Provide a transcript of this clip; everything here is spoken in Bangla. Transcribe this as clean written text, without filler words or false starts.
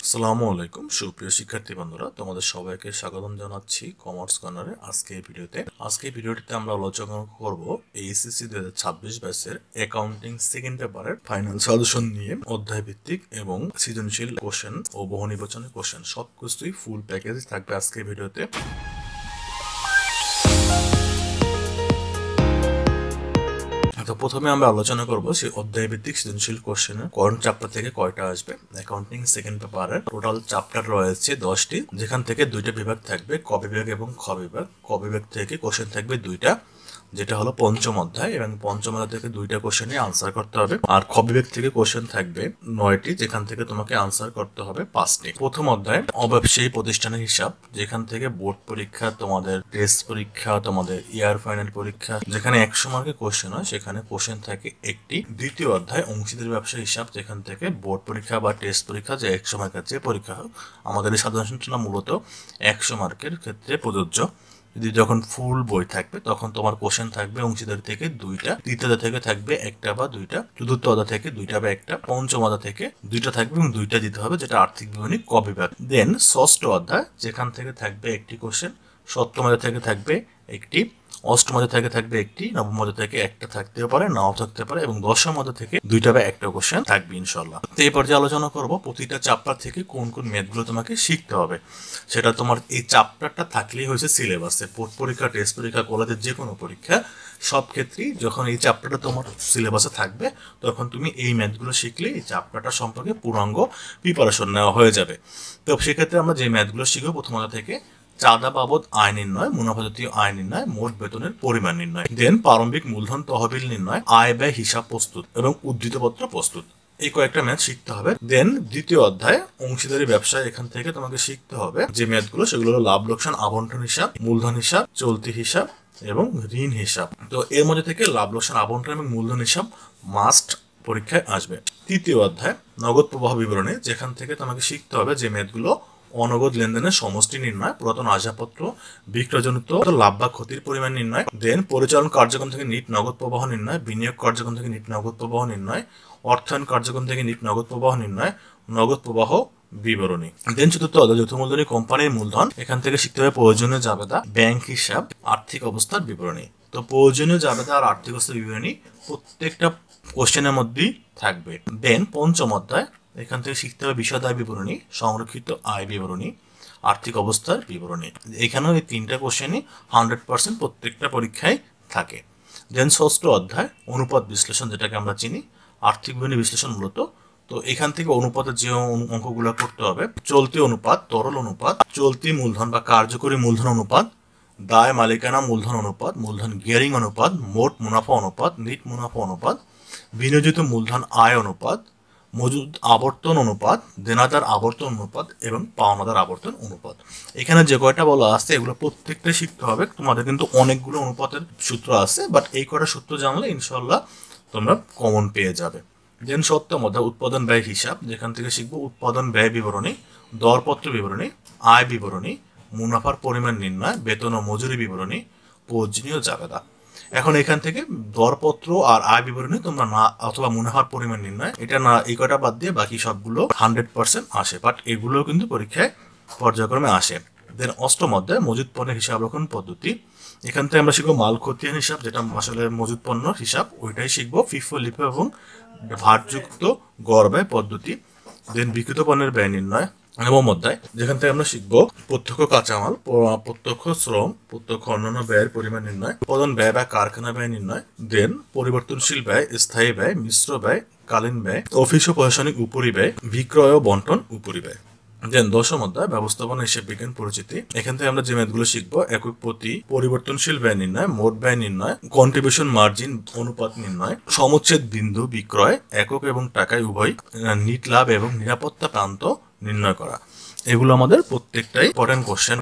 আসসালামু আলাইকুম সুপ্রিয় শিক্ষার্থী বন্ধুরা, তোমাদের সবাইকে স্বাগতম জানাচ্ছি কমার্স কর্নারে। আজকে ভিডিওটিতে আমরা আলোচনা করব এইচএসসি 2026 ব্যাচের অ্যাকাউন্টিং সেকেন্ড পেপারের ফাইনাল সলিউশন নিয়ে। অধ্যায় ভিত্তিক এবং সৃজনশীল কোশ্চেন ও বহু নির্বাচনী কোশ্চেন সবকিছুই ফুল প্যাকেজ থাকবে আজকে ভিডিওতে। তো প্রথমে আমরা আলোচনা করব সেই অধ্যায় ভিত্তিক সৃজনশীল কোশ্চেনের কোন চ্যাপ্টার থেকে কয়টা আসবে। অ্যাকাউন্টিং সেকেন্ড পেপারের টোটাল চ্যাপ্টার রয়েছে 10টি, যেখান থেকে দুইটা বিভাগ থাকবে, ক বিভাগ এবং খ বিভাগ। ক বিভাগ থেকে কোশ্চেন থাকবে দুইটা, যেটা হলো পঞ্চম অধ্যায়, এবং পঞ্চম অধ্যায় থেকে দুইটা কোশ্চেনই আনসার করতে হবে। আর খ বিভাগ থেকে কোশ্চেন থাকবে 9টি, যেখান থেকে তোমাকে আনসার করতে হবে 5টি। প্রথম অধ্যায় অব্যবসায়ী প্রতিষ্ঠানের হিসাব, যেখান থেকে বোর্ড পরীক্ষা, তোমাদের টেস্ট পরীক্ষা, তোমাদের ইয়ার ফাইনাল পরীক্ষা, যেখানে 100 মার্কের কোশ্চেন হয় সেখানে কোশ্চেন থাকে একটি। দ্বিতীয় অধ্যায় অংশীদারি ব্যবসা হিসাব, যেখান থেকে বোর্ড পরীক্ষা বা টেস্ট পরীক্ষা, যে 100 মার্কের যে পরীক্ষা হোক, আমাদের এই সাধারণ সূচনা মূলত 100 মার্কের ক্ষেত্রে প্রযোজ্য। যদি যখন ফুল বই থাকবে তখন তোমার কোশ্চেন থাকবে অংশীদারি থেকে দুইটা, তৃতীয় অধ্যায় থেকে থাকবে একটা বা দুইটা, চতুর্থ অধ্যায় থেকে দুইটা বা একটা, পঞ্চম অধ্যায় থেকে দুইটা থাকবে এবং দুইটা দিতে হবে, যেটা আর্থিক বিবরণী ক বিভাগ। দেন ষষ্ঠ অধ্যায়, যেখান থেকে থাকবে একটি কোশ্চেন, সপ্তম অধ্যায় থেকে থাকবে একটি, অষ্টম অধ্যায় থেকে থাকবে একটি, নবম অধ্যায় থেকে একটা থাকতেও পারে, নাও থাকতে পারে, এবং দশম অধ্যায় থেকে দুইটা বা একটা কোশ্চেন থাকবে ইনশাল্লাহ। তো এই পর্যায়ে আলোচনা করব প্রতিটা চ্যাপ্টার থেকে কোন কোন ম্যাথগুলো তোমাকে শিখতে হবে। সেটা তোমার এই চ্যাপ্টারটা থাকলেই হয়েছে সিলেবাসে। বোর্ড পরীক্ষা, টেস্ট পরীক্ষা, কলেজের যে কোনো পরীক্ষা, সব ক্ষেত্রেই যখন এই চ্যাপ্টারটা তোমার সিলেবাসে থাকবে তখন তুমি এই ম্যাথগুলো শিখলে এই চ্যাপ্টারটা সম্পর্কে পূর্ণাঙ্গ প্রিপারেশন নেওয়া হয়ে যাবে। তো সেক্ষেত্রে আমরা যে ম্যাথগুলো শিখবো প্রথম অধ্যায় থেকে, চাঁদা বাবদ আয় নির্ণয়, মুনাফা জাতীয় আয় নির্ণয়, মোট বেতনের পরিমাণ নির্ণয়, দেন প্রারম্ভিক মূলধন তহবিল নির্ণয়, আয় ব্যয় হিসাব প্রস্তুত এবং উদ্ধৃতপত্র প্রস্তুত। এই কয়েকটা ম্যাথ শিখতে হবে। দেন দ্বিতীয় অধ্যায় অংশীদারি ব্যবসা, এখান থেকে তোমাকে শিখতে হবে যে ম্যাথগুলো, সেগুলো হলো লাভ লোকসান আবন্টন হিসাব, মূলধন হিসাব, চলতি হিসাব এবং ঋণ হিসাব। তো এর মধ্যে থেকে লাভ লোকসান আবন্টন এবং মূলধন হিসাব মাস্ট পরীক্ষায় আসবে। তৃতীয় অধ্যায় নগদ প্রবাহ বিবরণী, যেখান থেকে তোমাকে শিখতে হবে যে ম্যাথগুলো অনগদ লেনদেনের সমষ্টি নির্ণয়, পুরাতন আসবাবপত্র বিক্রয়জনিত লাভ বা ক্ষতির পরিমাণ নির্ণয়, দেন পরিচালন কার্যক্রম থেকে নিট নগদ প্রবাহ নির্ণয়, বিনিয়োগ কার্যক্রম থেকে নিট নগদ প্রবাহ নির্ণয়, অর্থায়ন কার্যক্রম থেকে নিট নগদ প্রবাহ নির্ণয়, নগদ প্রবাহ বিবরণী। দেন চতুর্থ অধ্যায় যৌথ মূলধনী কোম্পানির মূলধন, এখান থেকে শিখতে হবে প্রয়োজনীয় জাবেদা, ব্যাংক হিসাব, আর্থিক অবস্থার বিবরণী। তো প্রয়োজনীয় জাবেদা আর আর্থিক অবস্থার বিবরণী প্রত্যেকটা কোশ্চেনের মধ্যেই থাকবে। দেন পঞ্চম অধ্যায়, এখান থেকে শিখতে হবে বিষয় আয় বিবরণী, সংরক্ষিত আয় বিবরণী, আর্থিক অবস্থার বিবরণী। এখানেও এই তিনটা কোশ্চেনই 100% প্রত্যেকটা পরীক্ষায় থাকে। দেন ষষ্ঠ অধ্যায় অনুপাত বিশ্লেষণ, যেটাকে আমরা চিনি আর্থিক বিবরণী বিশ্লেষণ মূলত। তো এখান থেকে অনুপাতের যে অঙ্কগুলো করতে হবে, চলতি অনুপাত, তরল অনুপাত, চলতি মূলধন বা কার্যকরী মূলধন অনুপাত, দায় মালিকানা মূলধন অনুপাত, মূলধন গিয়ারিং অনুপাত, মোট মুনাফা অনুপাত, নিট মুনাফা অনুপাত, বিনিয়োজিত মূলধন আয় অনুপাত, মজুদ আবর্তন অনুপাত, দেনাদার আবর্তন অনুপাত এবং পাওনাদার আবর্তন অনুপাত। এখানে যে কয়টা বলা আছে এগুলো প্রত্যেকটাই শিখতে হবে। তোমাদের কিন্তু অনেকগুলো অনুপাতের সূত্র আছে, বাট এই কয়টা সূত্র জানলে ইনশাল্লাহ তোমরা কমন পেয়ে যাবে। দেন সপ্তম অধ্যায় উৎপাদন ব্যয় হিসাব, যেখান থেকে শিখবো উৎপাদন ব্যয় বিবরণী, দরপত্র বিবরণী, আয় বিবরণী, মুনাফার পরিমাণ নির্ণয়, বেতন ও মজুরি বিবরণী, প্রয়োজনীয় জাবেদা। এখন এখান থেকে দরপত্র আর আয় বিবরণী তোমরা না, অথবা মুনাফার পরিমাণ নির্ণয়, এটা না, এই কয়টা বাদ দিয়ে বাকি সবগুলো 100% আসে, বাট এগুলোও কিন্তু পরীক্ষায় পর্যায়ক্রমে আসে। দেন অষ্টম অধ্যায় মজুদ পণ্যের হিসাব রক্ষণ পদ্ধতি, এখান থেকে আমরা শিখবো মাল খতিয়ান হিসাব, যেটা আসলে মজুদ পণ্য হিসাব, ওইটাই শিখবো। ফিফো লিফো এবং ভারযুক্ত গড় ব্যয় পদ্ধতি। দেন বিক্রিত পণ্যের ব্যয় নির্ণয় নবম অধ্যায়, যেখান থেকে আমরা শিখবো প্রত্যক্ষ কাঁচামাল, প্রত্যক্ষ শ্রম, প্রত্যক্ষ অন্যান্য ব্যয়ের পরিমাণ নির্ণয়, উৎপাদন ব্যয় বা কারখানা ব্যয় নির্ণয়, দেন পরিবর্তনশীল ব্যয়, স্থায়ী ব্যয়, মিশ্র ব্যয়, কালীন ব্যয়, অফিস ও প্রশাসনিক উপরি ব্যয়, বিক্রয় ও বন্টন উপরি ব্যয়। দেন দশম অধ্যায় ব্যবস্থাপনা হিসেব বিজ্ঞান পরিচিতি, এখান থেকে আমরা যে ম্যাথগুলো শিখবো, একক প্রতি পরিবর্তনশীল ব্যয় নির্ণয়, মোট ব্যয় নির্ণয়, কন্ট্রিবিউশন মার্জিন অনুপাত নির্ণয়, সমচ্ছেদ বিন্দু বিক্রয় একক এবং টাকায় উভয়, নিট লাভ এবং নিরাপত্তা প্রান্ত নির্ণয় করা। এগুলো আমাদের প্রত্যেকটাই ইম্পর্টেন্ট কোশ্চেন।